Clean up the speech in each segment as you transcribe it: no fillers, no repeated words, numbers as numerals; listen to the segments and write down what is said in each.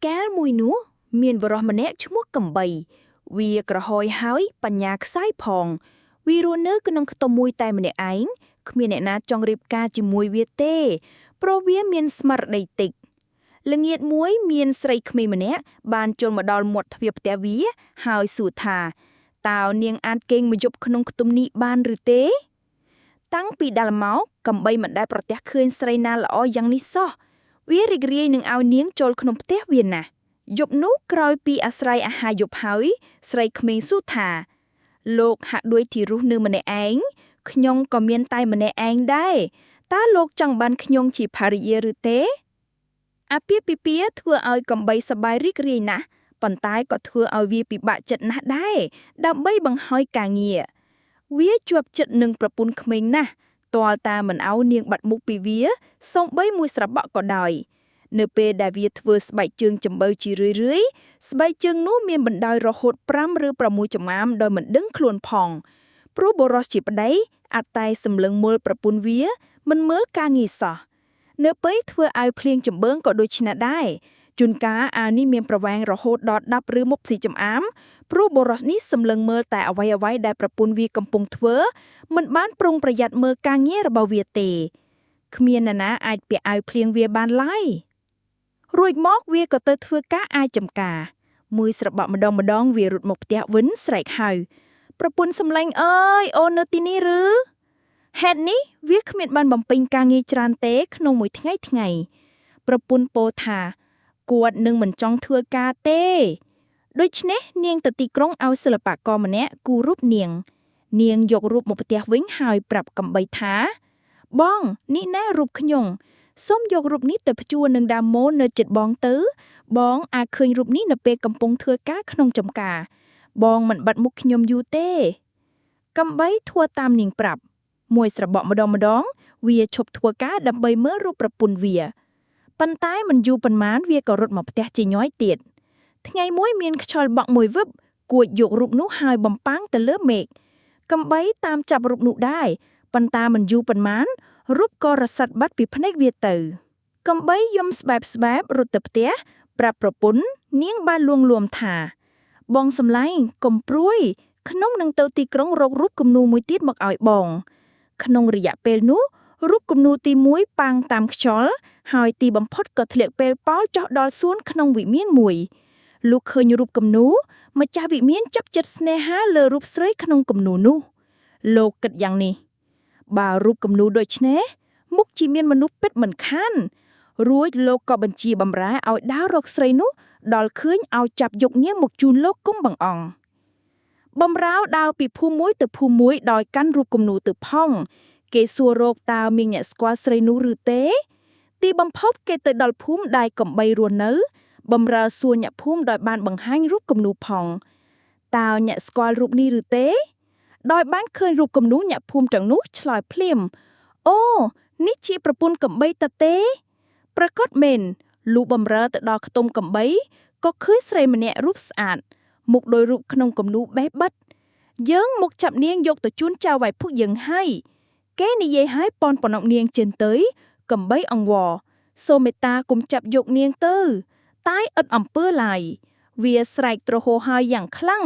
កាលមួយនោះមានបរិសម្នាក់ឈ្មោះកំបីវាក្រហយហើយបញ្ញាខ្សាយផងវារស់នៅក្នុងខ្ទមមួយតែម្នាក់ឯងគ្មានអ្នកណាចង់រៀបការជាមួយវាទេព្រោះវាមានស្មារតីតិចល្ងាចមួយមានស្រីក្មេងម្នាក់បានចូលមកដល់មាត់ទ្វារផ្ទះវាហើយសួរថាតើនាងអាចគេងមួយយប់ក្នុងខ្ទមនេះបានឬទេតាំងពីដើមមកកំបីមិនដែលប្រទះឃើញស្រីណាល្អយ៉ាងនេះសោះវារីករាយនឹងឲ្យនាងចូលក្នុងផ្ទះវាណាស់យប់នោះក្រោយពីអាស្រ័យអាហារយប់ហើយស្រីក្មេងសួរថាលោកហាក់ដូចជារស់នៅម្នាក់ឯងខ្ញុំក៏មានតែម្នាក់ឯងដែរតើលោកចង់បានខ្ញុំជាភរិយាឬទេអាពាហ៍ពិពាហ៍ធ្វើឲ្យកំបីសប្បាយរីករាយណាស់ប៉ុន្តែក៏ធ្វើឲ្យវាពិបាកចិត្តណាស់ដែរដើម្បីបង្ហើយការងារវាជាប់ចិត្តនឹងប្រពន្ធក្មេងណាស់ទាល់តែមិនឲ្យនាងបាត់មុខពីវាសូម្បីមួយស្របក់ក៏ដោយនៅពេលដែលវាធ្វើស្បែកជើងចំបើជារឿយៗស្បែកជើងនោះមានបណ្ដោយរហូត5ឬ6ចំអាមដោយមិនដឹងខ្លួនផងព្រោះបុរសជាប្តីអាចតែសម្លឹងមើលប្រពន្ធវាមិនមើលការងារសោះនៅពេលធ្វើឲ្យភ្លៀងចម្បើងក៏ដូចនេះដែរជួនកាលអាវនេះមានប្រវែងរហូតដល់10ឬ20ចំអាមព្រោះបុរសនេះសម្លឹងមើលតែអ្វីៗដែលប្រពន្ធវាកំពុងធ្វើមិនបានប្រុងប្រយ័ត្នមើលការងាររបស់វាទេគ្មាននរណាអាចពាក់អាវភ្លៀងវាបានឡើយរួចមកវាក៏ទៅធ្វើការអាយចំការមួយស្របក់ម្ដងវារត់មកផ្ទះវិញស្រែកហៅប្រពន្ធសម្លេងអើយអូននៅទីនេះឬហេតុនេះវាគ្មានបានបំពេញការងារច្រើនទេក្នុងមួយថ្ងៃប្រពន្ធពោលថាគាត់នឹងមិនចង់ធ្វើការទេដូច្នេះនាងទៅទីក្រុងឲ្យសិល្បករម្នាក់គូររូបនាងយករូបមកផ្ទះវិញហើយប្រាប់កំបីថាបងនេះណារូបខ្ញុំសូមយករូបនេះទៅភ្ជួរនឹងដាមម៉ូនៅជិតបងទៅបងអាចឃើញរូបនេះនៅពេលកំពុងធ្វើការក្នុងចំការបងមិនបាត់មុខខ្ញុំយូរទេកំបីធ្វើតាមនាងប្រាប់មួយស្របក់ម្ដងវាឈប់ធ្វើការដើម្បីមើលរូបប្រពន្ធវាប៉ុន្តែមិនយូរប៉ុន្មានវាក៏រត់មកផ្ទះជាញ័យទៀតថ្ងៃមួយមានខ្យល់បក់មួយវឹបគួចយករូបនោះហើយបំប៉ាំងទៅលើមេឃកំបីតាមចាប់រូបនោះដែរប៉ុន្តែមិនយូរប៉ុន្មានរូបក៏រសាត់បាត់ពីភ្នែកវាទៅកំបីយំស្បែបរត់ទៅផ្ទះប្រាប់ប្រពន្ធនាងបានលួងលោមថាបងសម្លាញ់កុំព្រួយខ្ញុំនឹងទៅទីក្រុងរករូបគំនូរមួយទៀតមកឲ្យបងក្នុងរយៈពេលនោះរូបគំនូរទី1ប៉ាំងតាមខ្យល់ហើយទីបំផុតក៏ធ្លាក់ពេលប៉ោលចុះដល់សួនក្នុងវិមានមួយលុះឃើញរូបគំនូរម្ចាស់វិមានចាប់ចិត្តស្នេហាលើរូបស្រីក្នុងគំនូរនោះលោកគិតយ៉ាងនេះបើរូបគំនូរដូចនេះមុខជាមានមនុស្សពិតមិនខានរួចលោកក៏បញ្ជាបម្រើឲ្យដើររកស្រីនោះដល់ឃើញឲ្យចាប់យកនាងមកជូនលោកគុំបង្អង់បម្រើដើរពីភូមិមួយទៅភូមិមួយដោយកាន់រូបគំនូរទៅផងគេសួររកតើមានអ្នកស្គាល់ស្រីនោះឬទេទីបំផុតគេទៅដល់ភូមិដែលកំបីរស់នៅបម្រើសួរអ្នកភូមិដោយបានបង្ហាញរូបគំនូរផងតើអ្នកស្គាល់រូបនេះឬទេដោយបានឃើញរូបគំនូរអ្នកភូមិទាំងនោះឆ្លើយភ្លាមអូនេះជាប្រពន្ធកំបីតាទេប្រកាសមែនលុះបម្រើទៅដល់ខ្ទមកំបីក៏ឃើញស្រីម្នាក់រូបស្អាតមុខដោយរូបក្នុងគំនូរបេះបិទយើងមកចាប់នាងយកទៅជូនចៅវាយភុកយើងហើយគេនិយាយឲ្យប៉ុនប៉ុណ្ណោះនាងចិនទៅកំបីអង្វរសូមមេត្តាកុំចាប់យកនាងទៅតែឥតអំពើឡើយវាស្រែកទ្រហោហើយយ៉ាងខ្លាំង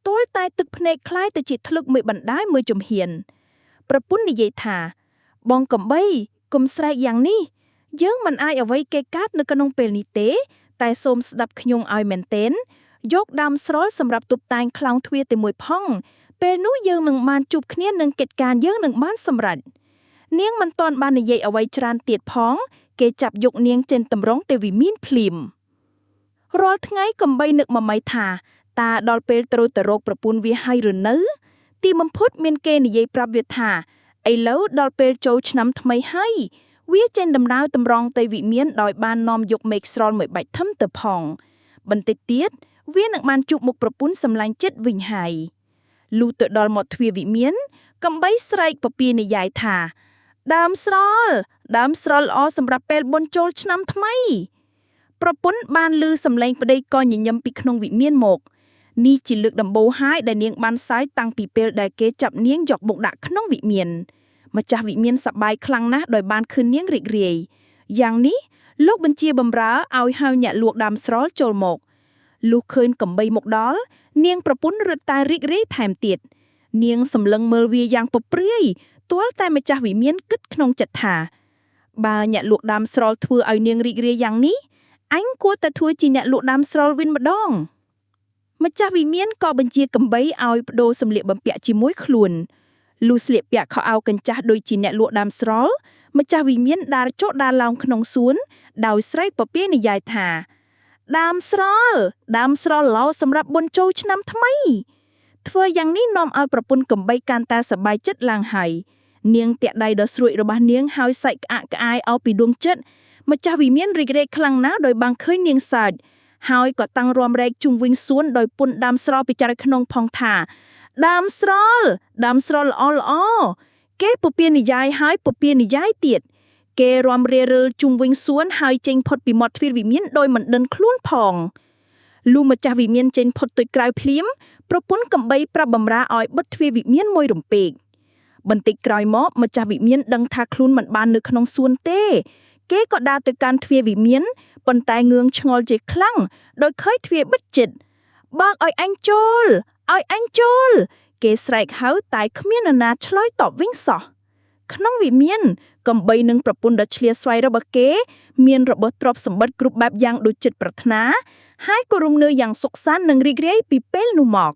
ទាល់តែទឹកភ្នែកคล้ายទៅជាធ្លឹកមួយបណ្ដាយមួយជំហានប្រពន្ធនិយាយថាបងកំបីកុំស្រែកយ៉ាងនេះយើងមិនអាចអ្វីគេកាត់នៅក្នុងពេលនេះទេតែសូមស្ដាប់ខ្ញុំឲ្យមែនទែនយកដើមស្រលសម្រាប់តុបតែងខ្លោងទ្វារតែមួយផងពេលនោះយើងនឹងបានជួបគ្នានឹងកិច្ចការយើងនឹងបានសម្រេចនាងមិនទាន់បាននិយាយអ្វីច្រើនទៀតផងគេចាប់យកនាងចេញតម្រង់ទៅវិមានភ្លាមរាល់ថ្ងៃកំបីនឹកម៉មីថាតើដល់ពេលត្រូវទៅរកប្រពន្ធវាហើយឬនៅទីបំផុតមានគេនិយាយប្រាប់វាថាឥឡូវដល់ពេលចូលឆ្នាំថ្មីហើយវាចេញដំណើរតម្រង់ទៅវិមានដោយបាននាំយកមេឃស្រលមួយបាច់ធំទៅផងបន្តិចទៀតវានឹងបានជួបមុខប្រពន្ធសម្លាញ់ចិត្តវិញហើយលុះទៅដល់មាត់ទ្វារវិមានកំបីស្រែកពពានិយាយថាដើមស្រលល្អសម្រាប់ពេលបុណ្យចូលឆ្នាំថ្មីប្រពន្ធបានឮសំឡេងប្តីក៏ញញឹមពីក្នុងវិមានមកនេះជាលើកដំបូងហើយដែលនាងបានសើចតាំងពីពេលដែលគេចាប់នាងយកមកដាក់ក្នុងវិមានម្ចាស់វិមានសប្បាយខ្លាំងណាស់ដោយបានឃើញនាងរីករាយយ៉ាងនេះ លោកបញ្ជាបម្រើឲ្យហៅអ្នកលក់ដើមស្រល់ចូលមកលុះឃើញកំបីមកដល់នាងប្រពន្ធរត់តែរីករាយថែមទៀតនាងសម្លឹងមើលវាយ៉ាងពព្រាយទាល់តែម្ចាស់វិមានគិតក្នុងចិត្តថាបើអ្នកលក់ដើមស្រល់ធ្វើឲ្យនាងរីករាយយ៉ាងនេះអញគួរតែធ្វើជាអ្នកលក់ដើមស្រល់វិញម្ដងម្ចាស់វិមានក៏បញ្ជាកំបីឲ្យបដូរសម្លៀកបំពាក់ជាមួយខ្លួនលុះស្លៀកពាក់ខោអាវកញ្ចាស់ដូចជាអ្នកលក់ដើមស្រល់ម្ចាស់វិមានដើរចុះដើរឡើងក្នុងសួនដោយស្រែកពពានិយាយថាដើមស្រល់ឡោសម្រាប់បុណ្យចូលឆ្នាំថ្មីធ្វើយ៉ាងនេះនាំឲ្យប្រពន្ធកំបីកាន់តែសប្បាយចិត្តឡើងហើយនាងតាក់ដៃដ៏ស្រួយរបស់នាងហើយសែកក្អាកក្អាយឲ្យពីដួងចិត្តម្ចាស់វិមានរីករាយខ្លាំងណាស់ដោយបានឃើញនាងសើចហើយក៏តាំងរាំរែកជុំវិញសួនដោយពុនដើមស្រល់ពីចារក្នុងផងថាដើមស្រល់ល្អគេពពានិយាយហើយពពានិយាយទៀតគេរាំរារើជុំវិញសួនហើយចេញផុតពីមាត់ទ្វារវិមានដោយមិនដឹងខ្លួនផងលុះម្ចាស់វិមានចេញផុតទៅក្រៅភ្លាមប្រពន្ធកំបីប្រាប់បម្រើឲ្យបិទទ្វារវិមានមួយរំពេកបន្តិចក្រោយមកម្ចាស់វិមានដឹងថាខ្លួនមិនបាននៅក្នុងសួនទេគេក៏ដើរទៅកាន់ទ្វារវិមានប៉ុន្តែងឿងឆ្ងល់ជាខ្លាំងដោយឃើញទ្វារបិទជិតបើកឲ្យអញចូលគេស្រែកហៅតែគ្មាននរណាឆ្លើយតបវិញសោះក្នុងវិមានកំបីនិងប្រពន្ធដ៏ឆ្លៀសស្វ័យរបស់គេមានរបស់ទ្រព្យសម្បត្តិគ្រប់បែបយ៉ាងដូចចិត្តប្រាថ្នាហើយក៏រស់នៅយ៉ាងសុខសាន្តនិងរីករាយពីពេលនោះមក